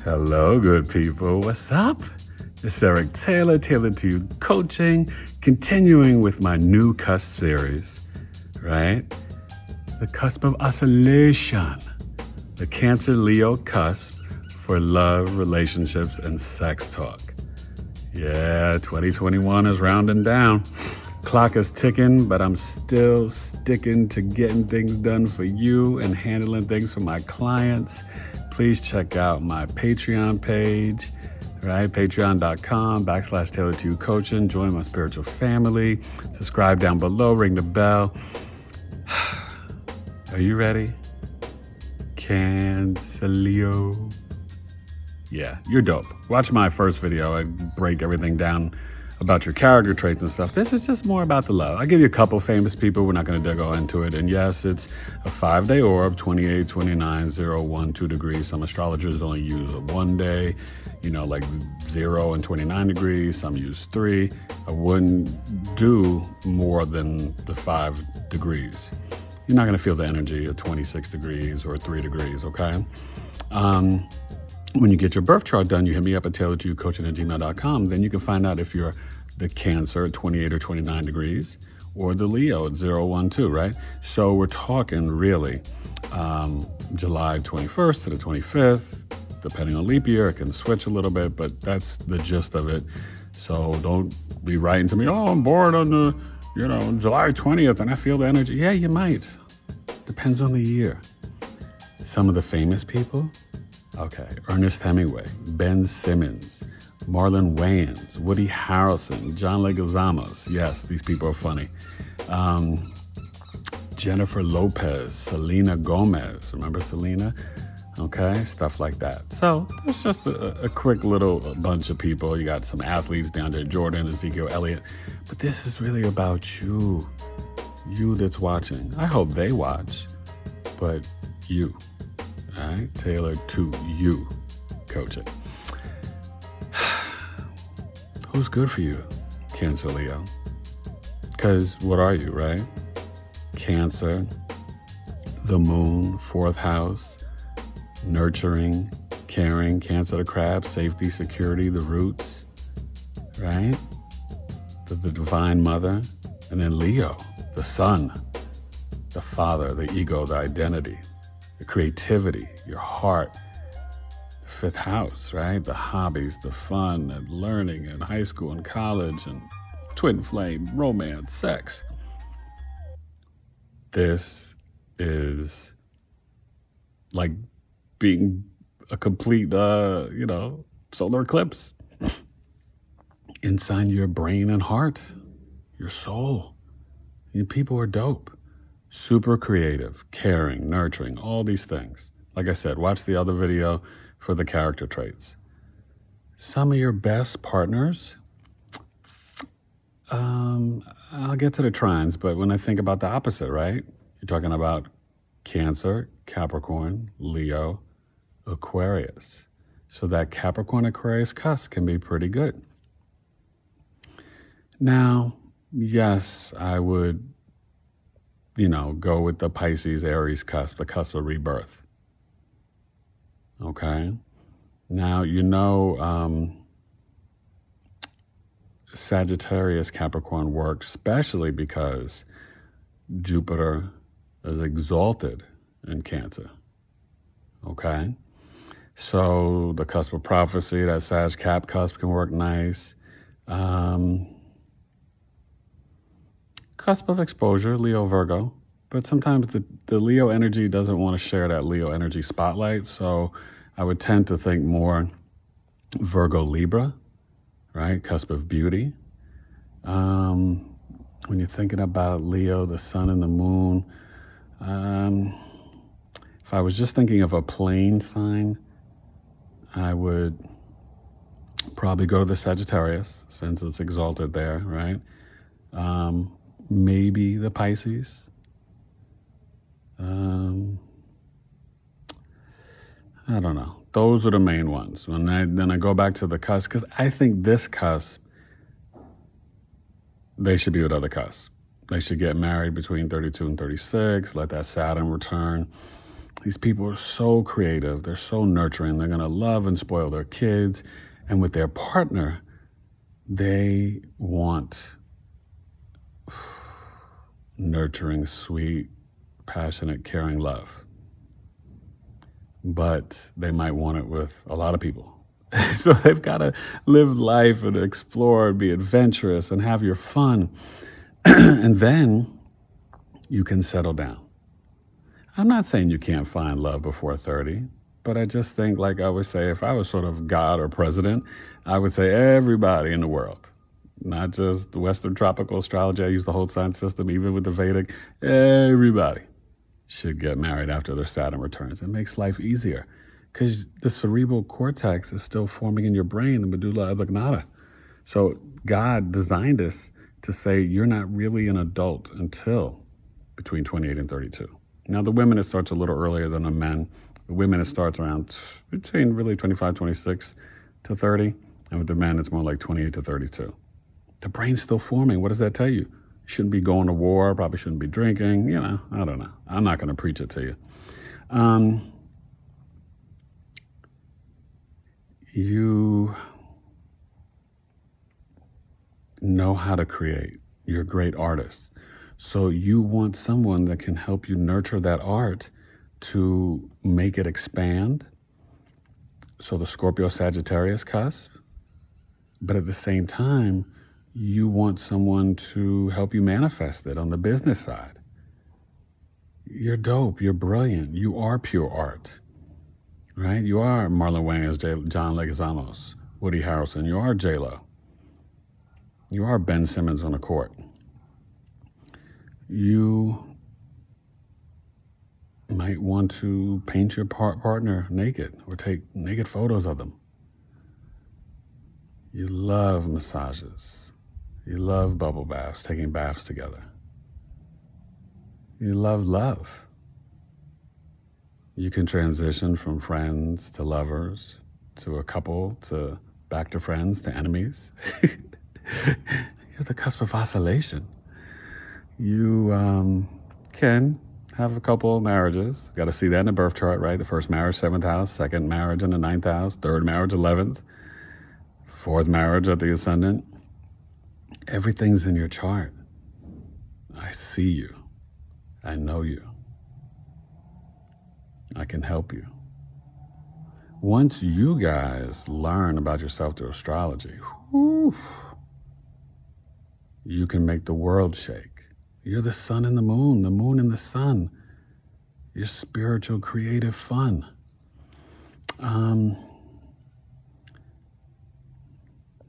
Hello, good people. What's up? It's Eric Taylor, Tailored to You Coaching, continuing with my new Cusp series, right? The Cusp of Oscillation, the CancerLeoCusp for love, relationships, and sex talk. Yeah, 2021 is rounding down. Clock is ticking, but I'm still sticking to getting things done for you and handling things for my clients. Please check out my Patreon page, right? Patreon.com/Tailored to You Coaching. Join my spiritual family. Subscribe down below, ring the bell. Are you ready? CancerLeo. Yeah, you're dope. Watch my first video. I break everything down about your character traits and stuff. This is just more about the love. I give you a couple famous people. We're not going to go into it. And yes, it's a 5-day orb, 28, 29, 0, 1, 2 degrees. Some astrologers only use a 1 day, like 0 and 29 degrees. Some use 3. I wouldn't do more than the 5 degrees. You're not going to feel the energy of 26 degrees or 3 degrees, okay? When you get your birth chart done, you hit me up at tailoredtoyoucoaching@gmail.com. Then you can find out if you're the Cancer at 28 or 29 degrees or the Leo at 0, 1, 2, right? So we're talking really July 21st to the 25th, depending on leap year. It can switch a little bit, but that's the gist of it. So don't be writing to me, I'm bored on the, July 20th and I feel the energy. Yeah, you might. Depends on the year. Some of the famous people. Okay, Ernest Hemingway, Ben Simmons, Marlon Wayans, Woody Harrelson, John Leguizamo. Yes, these people are funny. Jennifer Lopez, Selena Gomez. Remember Selena? Okay, stuff like that. So it's just a quick little bunch of people. You got some athletes down there, Jordan, Ezekiel Elliott. But this is really about you that's watching. I hope they watch, but you. All right, tailored to you coaching. Who's good for you, Cancer Leo? Because what are you, right? Cancer, the moon, 4th house, nurturing, caring, Cancer the crab, safety, security, the roots, right? The divine mother. And then Leo, the sun, the father, the ego, the identity. The creativity, your heart, the 5th house, right? The hobbies, the fun and learning in high school and college and twin flame, romance, sex. This is like being a complete, solar eclipse inside your brain and heart, your soul. You people are dope. Super creative, caring, nurturing, all these things. Like I said, watch the other video for the character traits. Some of your best partners, I'll get to the trines, but when I think about the opposite, right? You're talking about Cancer, Capricorn, Leo, Aquarius. So that Capricorn-Aquarius cusp can be pretty good. Now, yes, I would go with the Pisces, Aries cusp, the cusp of rebirth. Okay? Now, Sagittarius Capricorn works, especially because Jupiter is exalted in Cancer. Okay? So the cusp of prophecy, that Sag Cap cusp can work nice. Cusp of exposure, Leo, Virgo. But sometimes the Leo energy doesn't want to share that Leo energy spotlight. So I would tend to think more Virgo, Libra, right? Cusp of beauty. When you're thinking about Leo, the sun and the moon, if I was just thinking of a plain sign, I would probably go to the Sagittarius since it's exalted there, right? Maybe the Pisces. I don't know. Those are the main ones. Then I go back to the cusp, because I think this cusp, they should be with other cusps. They should get married between 32 and 36, let that Saturn return, These people are so creative. They're so nurturing. They're going to love and spoil their kids. And with their partner, they want nurturing, sweet, passionate, caring love. But they might want it with a lot of people. So they've got to live life and explore and be adventurous and have your fun. And then you can settle down. I'm not saying you can't find love before 30, but I just think, like I would say, if I was sort of God or president, I would say everybody in the world, not just the Western tropical astrology, I use the whole sign system, even with the Vedic, everybody should get married after their Saturn returns. It makes life easier because the cerebral cortex is still forming in your brain, the medulla oblongata. So God designed us to say you're not really an adult until between 28 and 32. Now, the women, it starts a little earlier than the men. The women, it starts around between really 25, 26 to 30. And with the men, it's more like 28 to 32. The brain's still forming. What does that tell you? You shouldn't be going to war, probably shouldn't be drinking. You know, I don't know. I'm not going to preach it to you. You know how to create. You're a great artist. So you want someone that can help you nurture that art to make it expand. So the Scorpio-Sagittarius cusp. But at the same time, you want someone to help you manifest it on the business side. You're dope. You're brilliant. You are pure art, right? You are Marlon Wayans, John Leguizamo, Woody Harrelson. You are J-Lo. You are Ben Simmons on the court. You might want to paint your partner naked or take naked photos of them. You love massages. You love bubble baths, taking baths together. You love love. You can transition from friends to lovers, to a couple, to back to friends, to enemies. You're the cusp of oscillation. You can have a couple of marriages. Got to see that in the birth chart, right? The first marriage, 7th house, second marriage in the 9th house, third marriage, 11th, fourth marriage at the ascendant. Everything's in your chart. I see you. I know you. I can help you. Once you guys learn about yourself through astrology, you can make the world shake. You're the sun and the moon and the sun. Your spiritual, creative fun.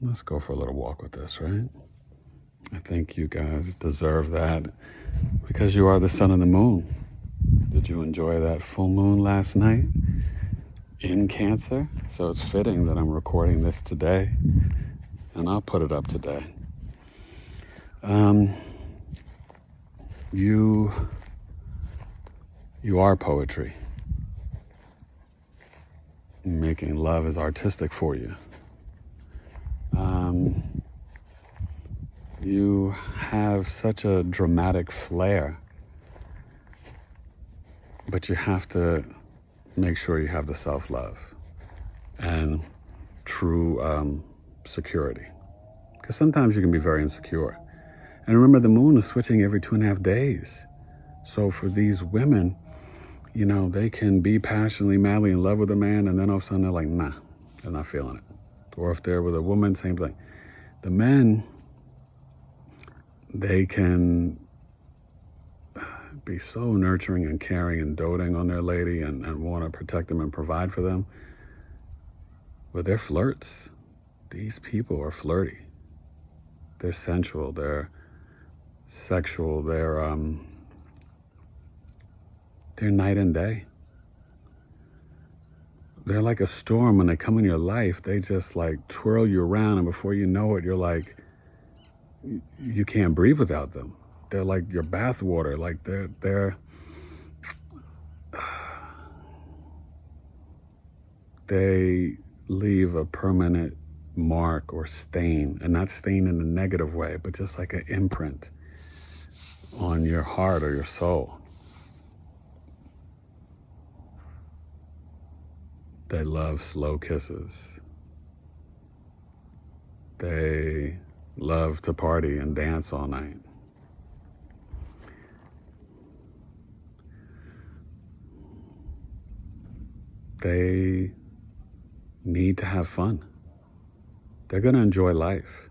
Let's go for a little walk with this, right? I think you guys deserve that because you are the sun and the moon. Did you enjoy that full moon last night in Cancer? So it's fitting that I'm recording this today, and I'll put it up today. You are poetry. Making love is artistic for you. You have such a dramatic flair, but you have to make sure you have the self-love and true security. Because sometimes you can be very insecure. And remember, the moon is switching every 2.5 days. So for these women, you know, they can be passionately, madly in love with a man, and then all of a sudden they're like, nah, they're not feeling it. Or if they're with a woman, same thing. The men, they can be so nurturing and caring and doting on their lady and want to protect them and provide for them. But they're flirts. These people are flirty. They're sensual. They're sexual. They're night and day. They're like a storm. When they come in your life, they just like twirl you around, and before you know it, you're like, you can't breathe without them. They're like your bath water. Like they leave a permanent mark or stain, and not stain in a negative way, but just like an imprint on your heart or your soul. They love slow kisses. They love to party and dance all night. They need to have fun. They're going to enjoy life.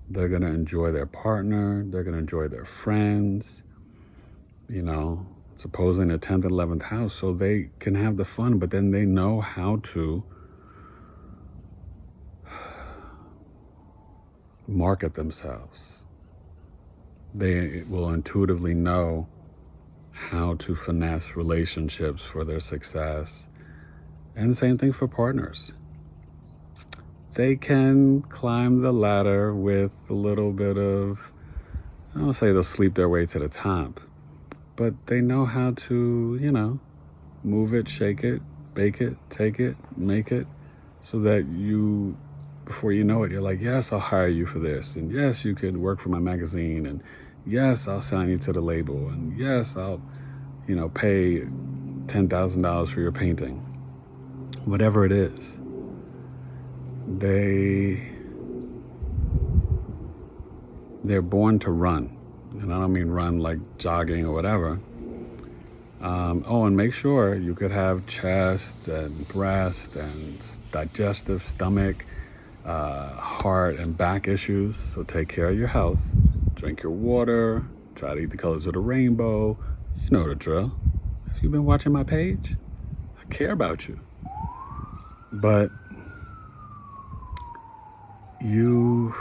They're going to enjoy their partner. They're going to enjoy their friends. It's opposing the 10th and 11th house, so they can have the fun, but then they know how to market themselves. They will intuitively know how to finesse relationships for their success. And the same thing for partners. They can climb the ladder with a little bit of, I don't say they'll sleep their way to the top, but they know how to, move it, shake it, bake it, take it, make it, so that before you know it, you're like, yes, I'll hire you for this. And yes, you could work for my magazine. And yes, I'll sign you to the label. And yes, I'll, pay $10,000 for your painting. Whatever it is. They're born to run. And I don't mean run like jogging or whatever. And make sure you could have chest and breast and digestive, stomach, heart and back issues. So take care of your health. Drink your water. Try to eat the colors of the rainbow. You know the drill. If you've been watching my page, I care about you. But you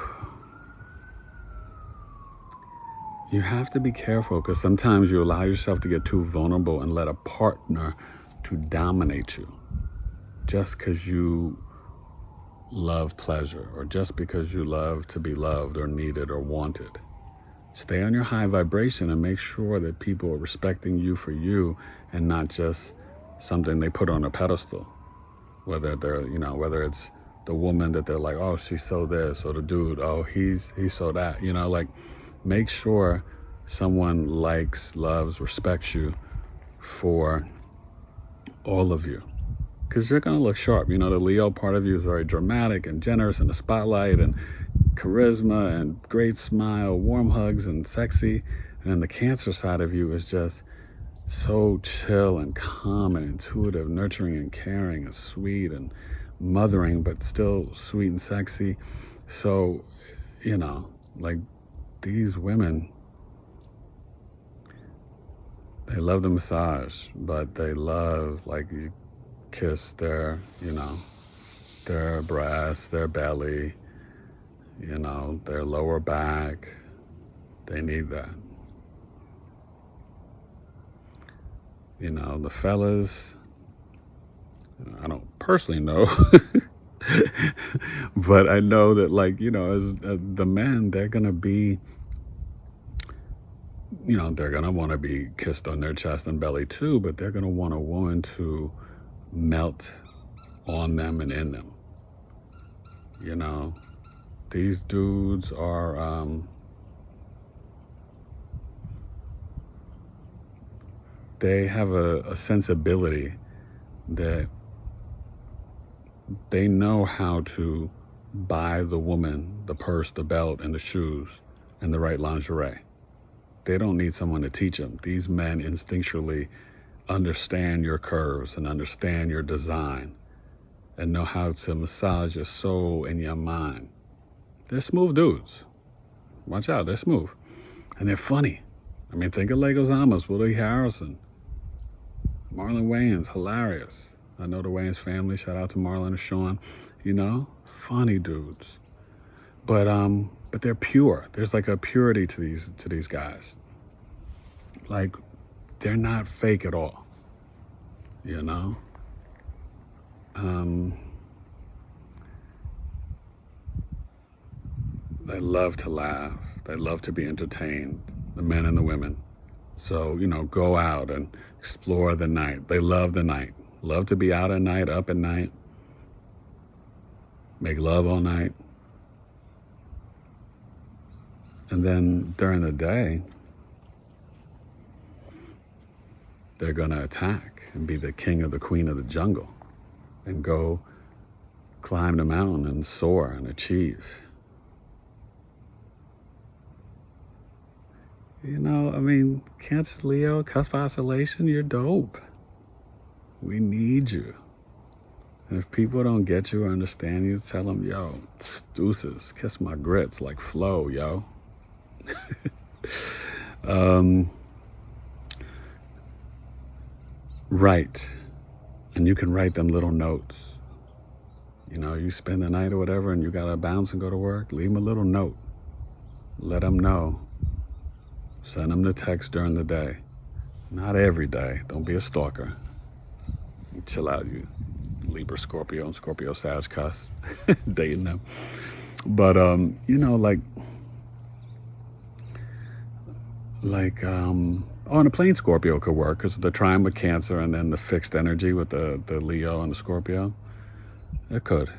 have to be careful, because sometimes you allow yourself to get too vulnerable and let a partner to dominate you just because you love pleasure, or just because you love to be loved or needed or wanted. Stay on your high vibration and make sure that people are respecting you for you and not just something they put on a pedestal. Whether it's the woman that they're like, oh, she's so this, or the dude, oh, he's so that, make sure someone likes, loves, respects you for all of you. Because you're going to look sharp. The Leo part of you is very dramatic and generous in the spotlight and charisma and great smile, warm hugs and sexy. And then the Cancer side of you is just so chill and calm and intuitive, nurturing and caring and sweet and mothering, but still sweet and sexy. So, these women, they love the massage, but they love, you kiss their breasts, their belly, their lower back. They need that. The fellas, I don't personally know, but I know that, as the men, they're going to be, they're going to want to be kissed on their chest and belly too, but they're going to want a woman to melt on them and in them. These dudes are, they have a sensibility that they know how to buy the woman the purse, the belt, and the shoes, and the right lingerie. They don't need someone to teach them. These men instinctually understand your curves and understand your design and know how to massage your soul and your mind. They're smooth dudes. Watch out, they're smooth. And they're funny. Think of Legos Amos, Woody Harrelson, Marlon Wayans, hilarious. I know the Wayans family. Shout out to Marlon and Sean. Funny dudes. But they're pure. There's a purity to these guys. They're not fake at all. They love to laugh. They love to be entertained, the men and the women. So, go out and explore the night. They love the night. Love to be out at night, up at night. Make love all night. And then during the day, they're going to attack and be the king or the queen of the jungle. and go climb the mountain and soar and achieve. You know, I mean, Cancer, Leo, Cusp Oscillation, you're dope. We need you. And if people don't get you or understand you, tell them, yo, deuces, kiss my grits, like flow, yo. Write. And you can write them little notes. You know, you spend the night or whatever and you got to bounce and go to work, leave them a little note. Let them know. Send them the text during the day. Not every day. Don't be a stalker. Chill out, you Libra, Scorpio, and Scorpio, Sag, Cusp. Dating them. But, you know, on a plain Scorpio could work because the trine with Cancer and then the fixed energy with the Leo and the Scorpio. It could.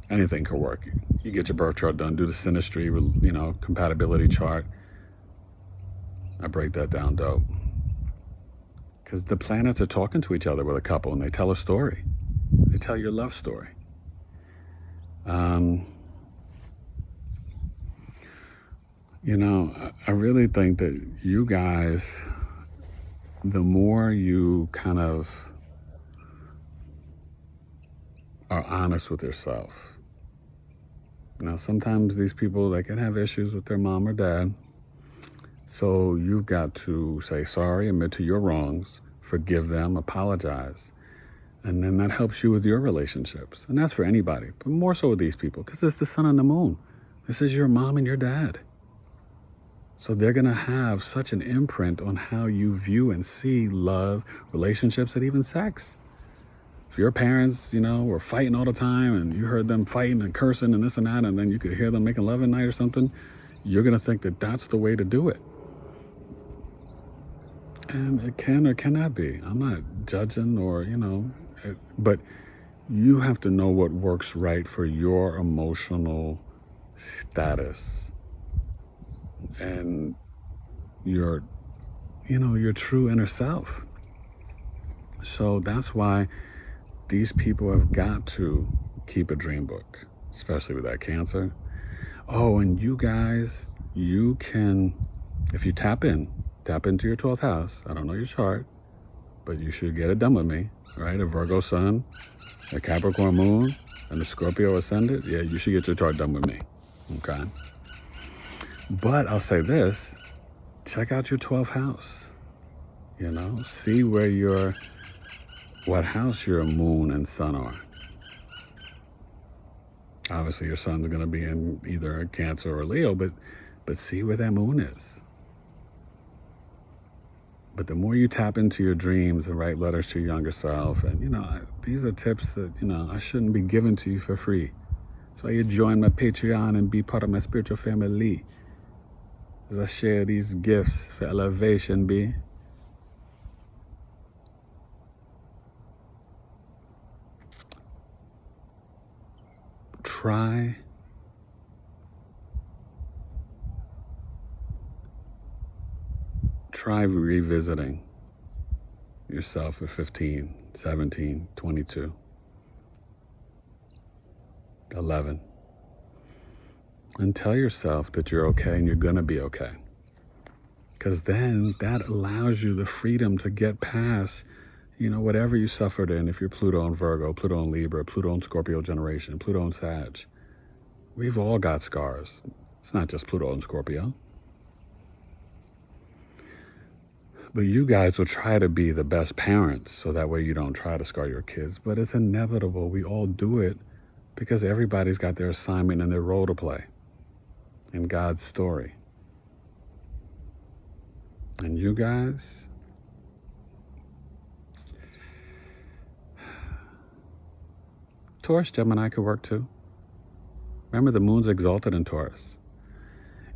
Anything could work. You get your birth chart done, do the synastry, you know, compatibility chart. I break that down dope. Because the planets are talking to each other with a couple and they tell a story. They tell your love story. You know, I really think that you guys, the more you kind of are honest with yourself. Now, sometimes these people, they can have issues with their mom or dad. So you've got to say sorry, admit to your wrongs, forgive them, apologize. And then that helps you with your relationships. And that's for anybody, but more so with these people, because it's the sun and the moon. This is your mom and your dad. So they're going to have such an imprint on how you view and see love, relationships, and even sex. If your parents, you know, were fighting all the time and you heard them fighting and cursing and this and that, and then you could hear them making love at night or something, you're going to think that that's the way to do it. And it can or cannot be. I'm not judging or, you know, but you have to know what works right for your emotional status and your, you know, your true inner self. So that's why these people have got to keep a dream book, especially with that Cancer. Oh, and you guys, you can, if you tap into your 12th house. I don't know your chart, but you should get it done with me, right? A Virgo sun, a Capricorn moon, and a Scorpio ascendant. Yeah, you should get your chart done with me, okay? But I'll say this, check out your 12th house, you know? See where what house your moon and sun are. Obviously, your sun's going to be in either Cancer or Leo, but see where that moon is. But the more you tap into your dreams and write letters to your younger self, and, you know, these are tips that, you know, I shouldn't be given to you for free. So you join my Patreon and be part of my spiritual family. As I share these gifts for elevation, B. Try revisiting yourself at 15, 17, 22, 11. And tell yourself that you're okay and you're going to be okay. Because then that allows you the freedom to get past, you know, whatever you suffered in. If you're Pluto and Virgo, Pluto and Libra, Pluto and Scorpio generation, Pluto and Sag. We've all got scars. It's not just Pluto and Scorpio. But you guys will try to be the best parents so that way you don't try to scar your kids. But it's inevitable. We all do it because everybody's got their assignment and their role to play in God's story. And you guys, Taurus, Gemini could work too. Remember, the moon's exalted in Taurus.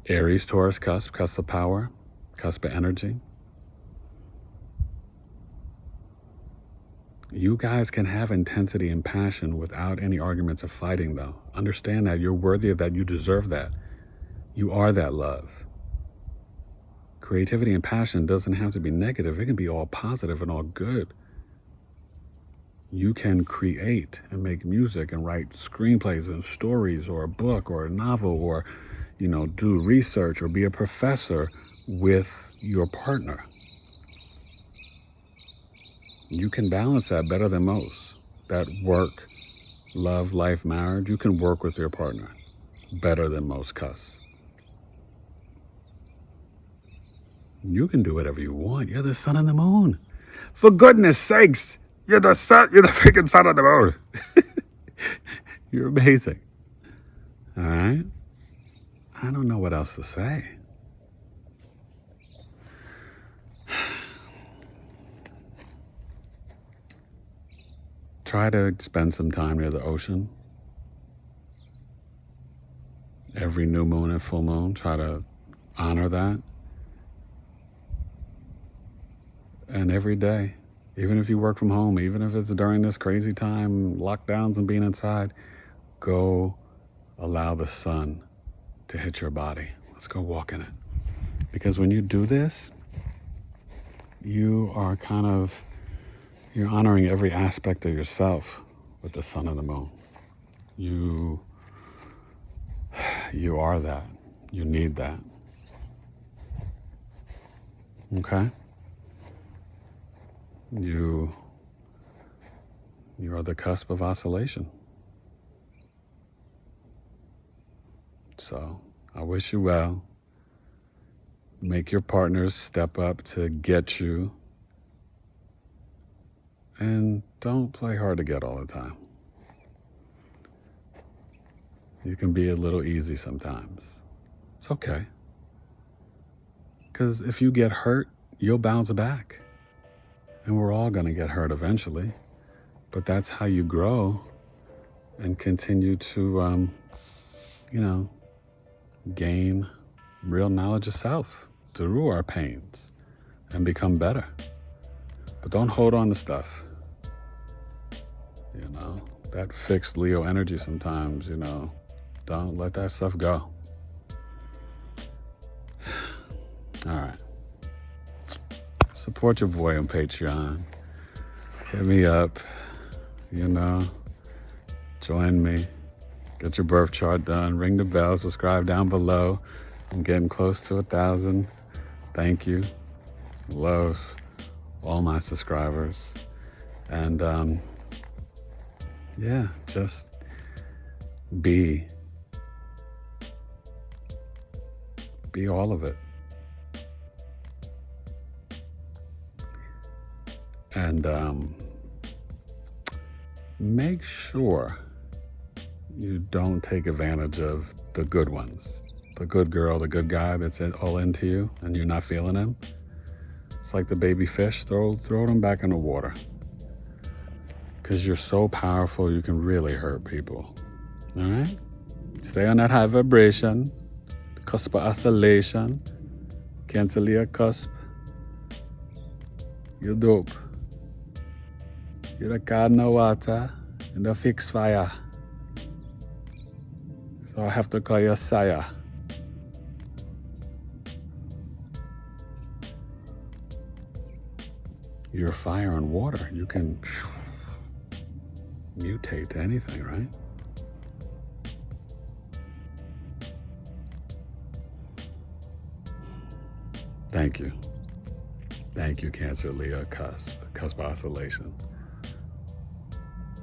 Aries, Taurus, Cusp, Cusp of power, Cusp of energy. You guys can have intensity and passion without any arguments or fighting, though. Understand that you're worthy of that. You deserve that. You are that love. Creativity and passion doesn't have to be negative. It can be all positive and all good. You can create and make music and write screenplays and stories or a book or a novel or, do research or be a professor with your partner. You can balance that better than most. That work, love, life, marriage, you can work with your partner better than most, Cusp. You can do whatever you want. You're the sun and the moon. For goodness sakes, you're the freaking sun and the moon. You're amazing. All right? I don't know what else to say. Try to spend some time near the ocean. Every new moon and full moon, try to honor that. And every day, even if you work from home, even if it's during this crazy time, lockdowns and being inside, go allow the sun to hit your body. Let's go walk in it. Because when you do this, you are you're honoring every aspect of yourself with the sun and the moon. You are that. You need that. Okay? You are the cusp of oscillation. So I wish you well. Make your partners step up to get you. And don't play hard to get all the time. You can be a little easy sometimes. It's okay. Because if you get hurt, you'll bounce back. And we're all going to get hurt eventually. But that's how you grow and continue to, gain real knowledge of self through our pains and become better. But don't hold on to stuff. That fixed Leo energy sometimes, don't let that stuff go. All right. Support your boy on Patreon. Hit me up, join me. Get your birth chart done. Ring the bell. Subscribe down below. I'm getting close to 1,000. Thank you. Love all my subscribers. And just be all of it. And make sure you don't take advantage of the good ones. The good girl, the good guy that's all into you and you're not feeling him. It's like the baby fish. Throw them back in the water. Because you're so powerful, you can really hurt people. All right? Stay on that high vibration. Cusp of oscillation. CancerLeoCusp. You're dope. You're the cardinal water and the fixed fire. So I have to call you Sire. You're fire and water. You can mutate to anything, right? Thank you. Thank you, CancerLeoCusp. Cusp oscillation.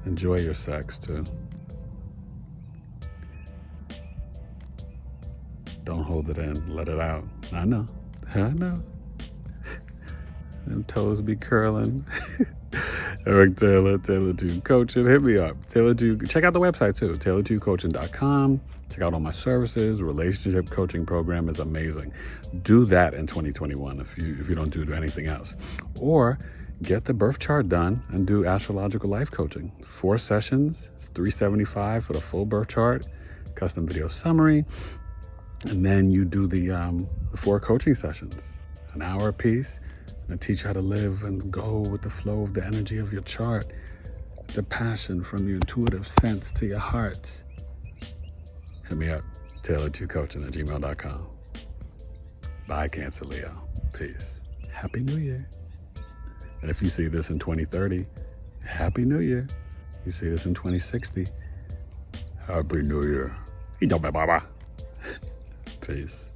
Enjoy your sex, too. Don't hold it in. Let it out. I know. Them toes be curling. Eric Taylor, Taylor2 Coaching. Hit me up. Taylor2. Check out the website, too. Taylor2Coaching.com. Check out all my services. Relationship coaching program is amazing. Do that in 2021 if you don't do anything else. Or get the birth chart done and do astrological life coaching. 4 sessions. It's $375 for the full birth chart. Custom video summary. And then you do the 4 coaching sessions. An hour apiece. And I teach you how to live and go with the flow of the energy of your chart. The passion from your intuitive sense to your heart. Hit me up. Taylor2Coaching@gmail.com. Bye, Cancer Leo. Peace. Happy New Year. And if you see this in 2030, Happy New Year. You see this in 2060. Happy New Year. Peace.